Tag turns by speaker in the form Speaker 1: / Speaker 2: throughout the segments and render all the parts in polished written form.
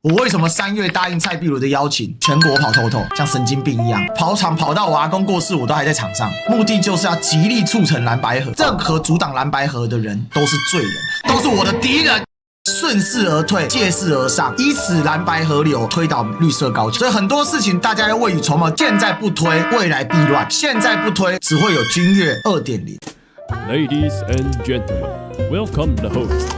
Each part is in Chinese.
Speaker 1: 我为什么3月答应蔡壁如的邀请，全国跑透透，像神经病一样，跑场跑到我阿公过世，我都还在场上，目的就是要极力促成蓝白合。任何阻挡蓝白合的人都是罪人，都是我的敌人。顺势而退，借势而上，以此蓝白合流，推倒绿色高墙。所以很多事情大家要未雨绸缪，现在不推，未来必乱；现在不推，只会有君越2.0。
Speaker 2: Ladies and gentlemen, welcome the host.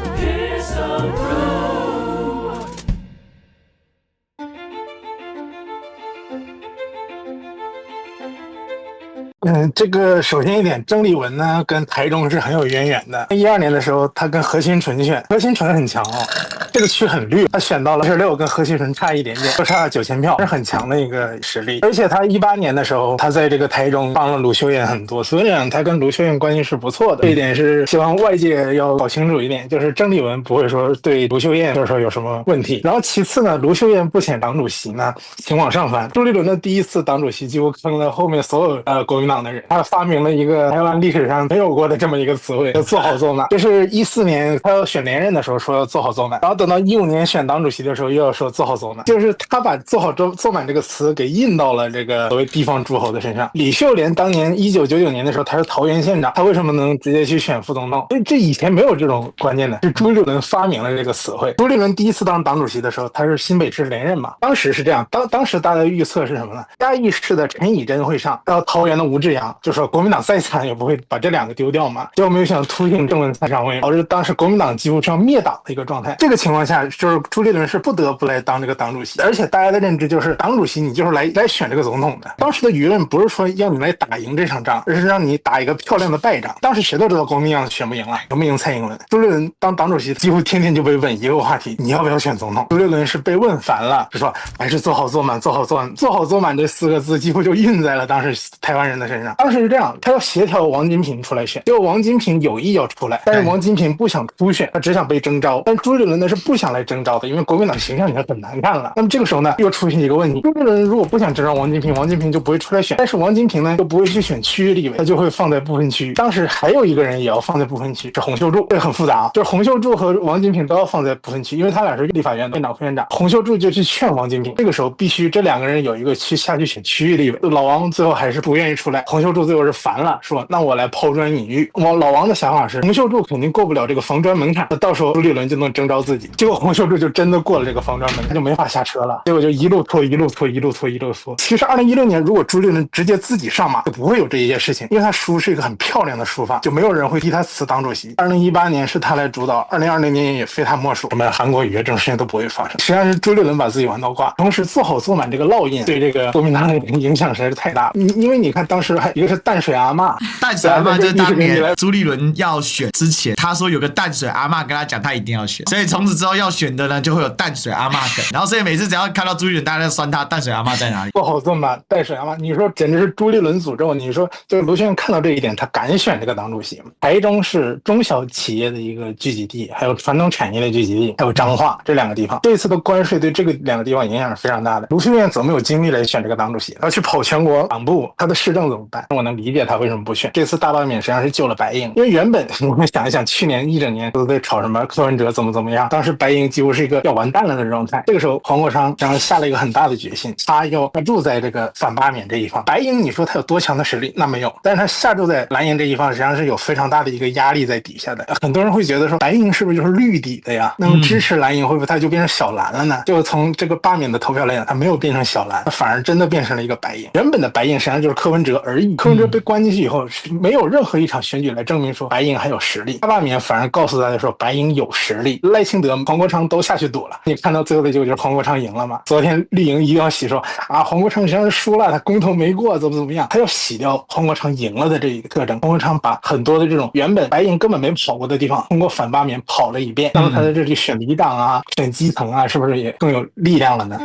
Speaker 3: 这个首先一点，郑丽文呢跟台中是很有渊源的。12年的时候，他跟何新纯选，何新纯很强哦，这个区很绿，他选到了26，跟何新纯差一点点，就差9000票，是很强的一个实力。而且他18年的时候，他在这个台中帮了卢秀燕很多，所以讲他跟卢秀燕关系是不错的。这一点是希望外界要搞清楚一点，就是郑丽文不会说对卢秀燕就是说有什么问题。然后其次呢，卢秀燕不选党主席呢，请往上翻。朱立伦的第一次党主席几乎坑了后面所有国民党的人，他发明了一个台湾历史上没有过的这么一个词汇，叫做好做满。这是14年他要选连任的时候说要做好做满，然后等到15年选党主席的时候又要说做好做满，就是他把做好做满这个词给印到了这个所谓地方诸侯的身上。李秀莲当年1999年的时候，他是桃园县长，他为什么能直接去选副总统？因为这以前没有这种关键的，是朱立伦发明了这个词汇。朱立伦第一次当党主席的时候，他是新北市连任嘛，当时是这样，当时大家的预测是什么呢？嘉义市的陈以真会上，到桃园的吴志阳，就说国民党再惨也不会把这2个丢掉嘛。结果没有想突进郑文灿上位，导致当时国民党几乎是要灭党的一个状态。这个情况下，就是朱立伦是不得不来当这个党主席，而且大家的认知就是党主席你就是来选这个总统的。当时的舆论不是说要你来打赢这场仗，而是让你打一个漂亮的败仗。当时谁都知道国民党选不赢了，赢不赢蔡英文。朱立伦当党主席几乎天天就被问一个话题，你要不要选总统？朱立伦是被问烦了，就说还是做好做满，做好做满，做好做满这4个字几乎就印在了当时台湾人的身上。当时是这样，他要协调王金平出来选，结果王金平有意要出来，但是王金平不想初选，他只想被征召。但朱立伦呢是不想来征召的，因为国民党形象已经很难看了。那么这个时候呢，又出现一个问题，朱立伦如果不想征召王金平，王金平就不会出来选，但是王金平呢又不会去选区域立委，他就会放在不分区。当时还有一个人也要放在不分区，是洪秀柱，这个很复杂啊，就是洪秀柱和王金平都要放在不分区，因为他俩是立法院的院长副院长。洪秀柱就去劝王金平，这个时候必须这2个人有一个下去选区域立委。老王最后还是不愿意出来，洪秀柱最后是烦了，说那我来抛砖引玉。老王的想法是洪秀柱肯定过不了这个防专门槛，那到时候朱立伦就能征召自己。结果洪秀柱就真的过了这个防专门，他就没法下车了，结果就一路拖。其实2016年如果朱立伦直接自己上马，就不会有这一件事情，因为他输是一个很漂亮的输法，就没有人会替他辞党主席。2018年是他来主导，2020年也非他莫属，什么韩国瑜这种事情都不会发生。实际上是朱立伦把自己玩到挂，同时做好做满这个烙印对这个国民党的影响实在是太大了。因为你看当时还一个是淡水阿嬷，
Speaker 1: 淡水阿嬷就是当年朱立伦要选之前，他说有个淡水阿嬷跟他讲他一定要选，所以从此之后要选的呢就会有淡水阿嬷梗，然后所以每次只要看到朱立伦，大家就酸他淡水阿嬷在哪里。
Speaker 3: 做好做满淡水阿嬷，你说简直是朱立伦诅咒。你说就是卢秀燕看到这一点，他敢选这个党主席吗？台中是中小企业的一个聚集地，还有传统产业的聚集地，还有彰化这2个地方，这一次的关税对这个2个地方影响是非常大的。卢秀燕怎么有精力来选这个党主席？他去跑全国党部，他的市政怎么办？我能理解他为什么不选。这次大罢免实际上是救了白营，因为原本我们想一想，去年1整年都在吵什么柯文哲怎么样，当时白营几乎是一个要完蛋了的状态。这个时候黄国昌然后下了一个很大的决心，他要住在这个反罢免这一方。白营你说他有多强的实力？那没有，但是他下注在蓝营这一方，实际上是有非常大的一个压力在底下的。很多人会觉得说白营是不是就是绿底的呀？那么支持蓝营会不会他就变成小蓝了呢？就从这个罢免的投票来讲，他没有变成小蓝，他反而真的变成了一个白营。原本的白营实际上就是柯文哲而已，柯文哲被关进去以后，没有任何一场选举来证明说白营还有实力。大罢免反而告诉大家说白营有实力，赖清德、黄国昌都下去赌了。你看到最后的结果就是黄国昌赢了嘛？昨天绿营一定要洗说黄国昌实际上是输了，他公投没过，怎么样？他要洗掉黄国昌赢了的这一个特征。黄国昌把很多的这种原本白营根本没跑过的地方，通过反罢免跑了一遍，那么他在这里选里长啊、选基层啊，是不是也更有力量了呢？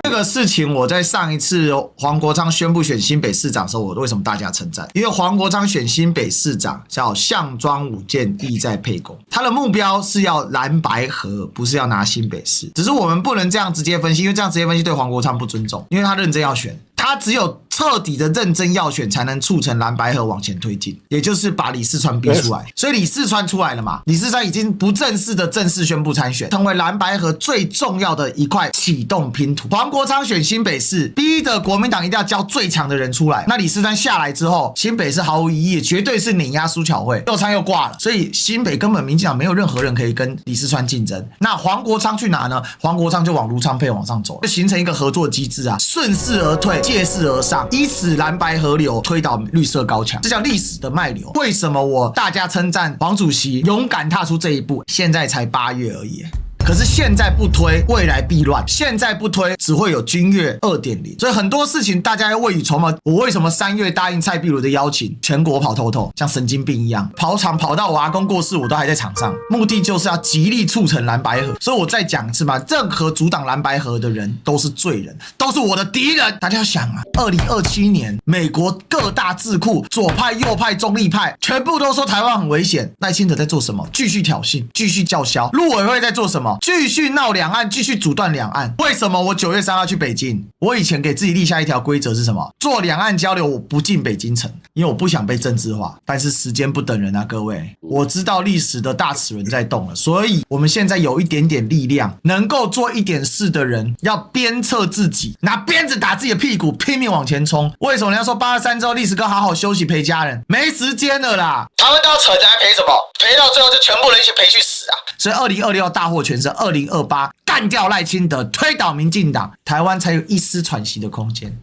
Speaker 1: 这个事情我在上一次黄国昌宣布选新北市长的时候，我为什么大家称赞？因为黄国昌选新北市长叫项庄舞剑，意在沛公，他的目标是要蓝白合，不是要拿新北市。只是我们不能这样直接分析，因为这样直接分析对黄国昌不尊重，因为他认真要选。他只有彻底的认真要选，才能促成蓝白合往前推进，也就是把李四川逼出来。所以李四川出来了嘛，李四川已经不正式的正式宣布参选，成为蓝白合最重要的一块启动拼图。黄国昌选新北市，逼得国民党一定要交最强的人出来。那李四川下来之后，新北市毫无疑义，绝对是碾压苏巧慧，右昌又挂了，所以新北根本民进党没有任何人可以跟李四川竞争。那黄国昌去哪呢？黄国昌就往卢昌配往上走，就形成一个合作机制啊，顺势而退，借势而上，以此蓝白合流推倒绿色高墙，这叫历史的脉流。为什么大家称赞黄主席勇敢踏出这一步？现在才8月而已。可是现在不推，未来必乱；现在不推，只会有君越 2.0。所以很多事情大家要未雨绸缪。我为什么3月答应蔡壁如的邀请，全国跑透透，像神经病一样，跑场跑到我阿公过世，我都还在场上，目的就是要极力促成蓝白合。所以我再讲一次嘛，任何阻挡蓝白合的人都是罪人，都是我的敌人。大家要想啊，2027年美国各大智库，左派、右派、中立派，全部都说台湾很危险。赖清德在做什么？继续挑衅，继续叫嚣。陆委会在做什么？继续闹两岸，继续阻断两岸。为什么我9月3号去北京？我以前给自己立下一条规则是什么？做两岸交流我不进北京城，因为我不想被政治化。但是时间不等人啊，各位，我知道历史的大齿轮在动了，所以我们现在有一点点力量，能够做一点事的人，要鞭策自己，拿鞭子打自己的屁股，拼命往前冲。为什么人家说823之后历史哥好好休息陪家人？没时间了啦！台湾都要扯着还赔什么？赔到最后就全部人一起赔去死啊！所以2026要大获全胜，2028干掉赖清德，推倒民进党，台湾才有一丝喘息的空间。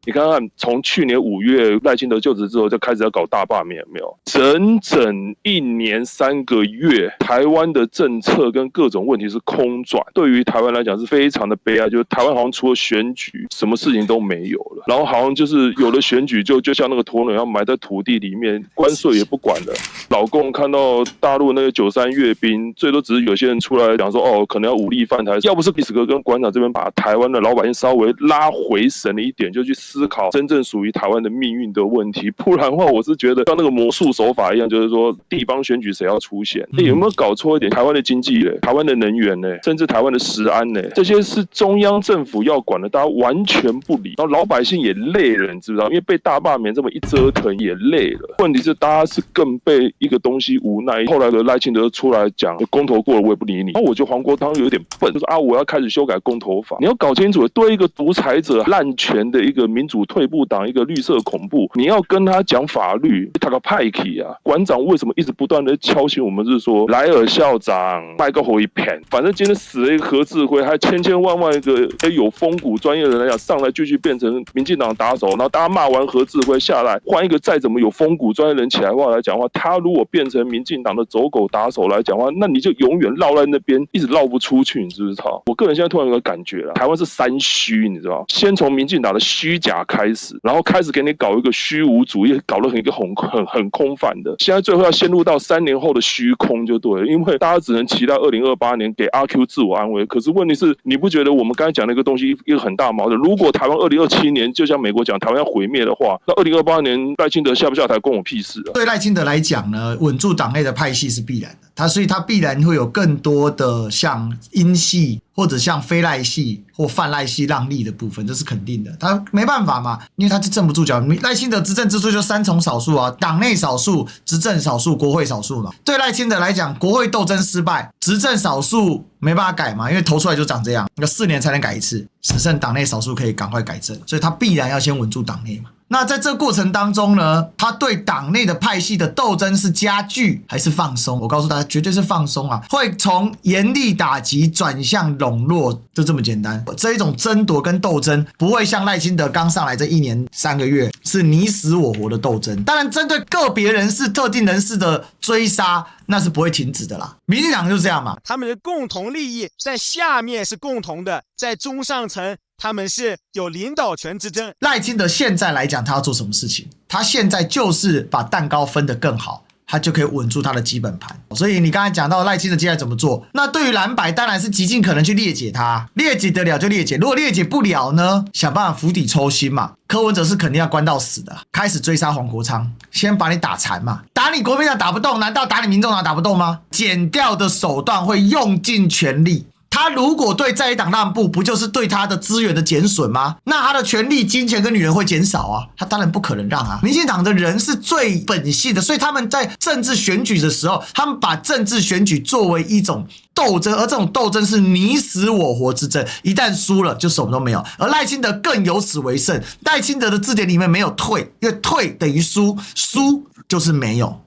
Speaker 4: 你看看，从去年5月赖清德就职之后，就开始要搞大罢免，有没有？整整1年3个月，台湾的政策跟各种问题是空转。对于台湾来讲是非常的悲哀，就是台湾好像除了选举，什么事情都没有了。然后好像就是有了选举，就像那个鸵鸟要埋在土地里面，关税也不管了。老共看到大陆那个93阅兵，最多只是有些人出来讲说，哦，可能要武力犯台。要不是历史哥跟馆长这边把台湾的老百姓稍微拉回神了一点，就去思考真正属于台湾的命运的问题，不然的话，我是觉得像那个魔术手法一样，就是说地方选举谁要出现，有没有搞错一点？台湾的经济嘞，台湾的能源嘞，甚至台湾的食安嘞，这些是中央政府要管的，大家完全不理，然后老百姓也累了，你知不知道？因为被大罢免这么一折腾也累了。问题是大家是更被一个东西无奈。后来的赖清德出来讲，公投过了我也不理你。然后我觉得黄国昌有点笨，就说啊，我要开始修改公投法。你要搞清楚，对一个独裁者滥权的一个民主退步党，一个绿色恐怖，你要跟他讲法律，他个派系啊！馆长为什么一直不断的敲醒我们？是说莱尔校长卖个火一片，反正今天死了一个何志辉，还千万一个有风骨专业的人来讲，上来继续变成民进党打手，然后大家骂完何志辉下来，换一个再怎么有风骨专业人起来话来讲话，他如果变成民进党的走狗打手来讲话，那你就永远绕在那边，一直绕不出去，你知不知道？我个人现在突然有个感觉了，台湾是三虚，你知道？先从民进党的虚假开始，然后开始给你搞一个虚无主义，搞得一个很空泛的，现在最后要陷入到3年后的虚空就对了，因为大家只能期待2028年给阿 Q 自我安慰。可是问题是，你不觉得我们刚才讲的一个东西一个很大矛盾？如果台湾2027年就像美国讲台湾要毁灭的话，那2028年赖清德下不下台关我屁事啊！
Speaker 1: 对赖清德来讲呢，稳住党内的派系是必然的，所以他必然会有更多的像英系或者像非赖系或泛赖系让利的部分，这是肯定的。他没办法嘛，因为他就站不住脚。赖清德执政之处就3重少数啊，党内少数、执政少数、国会少数嘛。对赖清德来讲，国会斗争失败，执政少数没办法改嘛，因为投出来就长这样，要4年才能改一次，只剩党内少数可以赶快改正，所以他必然要先稳住党内嘛。那在这个过程当中呢，他对党内的派系的斗争是加剧还是放松？我告诉大家，绝对是放松啊，会从严厉打击转向笼络，就这么简单。这一种争夺跟斗争不会像赖清德刚上来这1年3个月是你死我活的斗争，当然针对个别人士、特定人士的追杀那是不会停止的啦。民进党就这样嘛，
Speaker 5: 他们的共同利益在下面是共同的，在中上层他们是有领导权之争。
Speaker 1: 赖清德现在来讲，他要做什么事情？他现在就是把蛋糕分得更好，他就可以稳住他的基本盘。所以你刚才讲到赖清德接下来怎么做，那对于蓝白当然是极尽可能去裂解它，裂解得了就裂解，如果裂解不了呢，想办法釜底抽薪嘛。柯文哲是肯定要关到死的，开始追杀黄国昌，先把你打残嘛，打你国民党打不动，难道打你民众党打不动吗？剪掉的手段会用尽全力，他如果对在野党让步，不就是对他的资源的减损吗？那他的权力、金钱跟女人会减少啊，他当然不可能让啊。民进党的人是最本性的，所以他们在政治选举的时候，他们把政治选举作为一种斗争，而这种斗争是你死我活之争，一旦输了就什么都没有。而赖清德更有此为胜，赖清德的字典里面没有退，因为退等于输，输就是没有。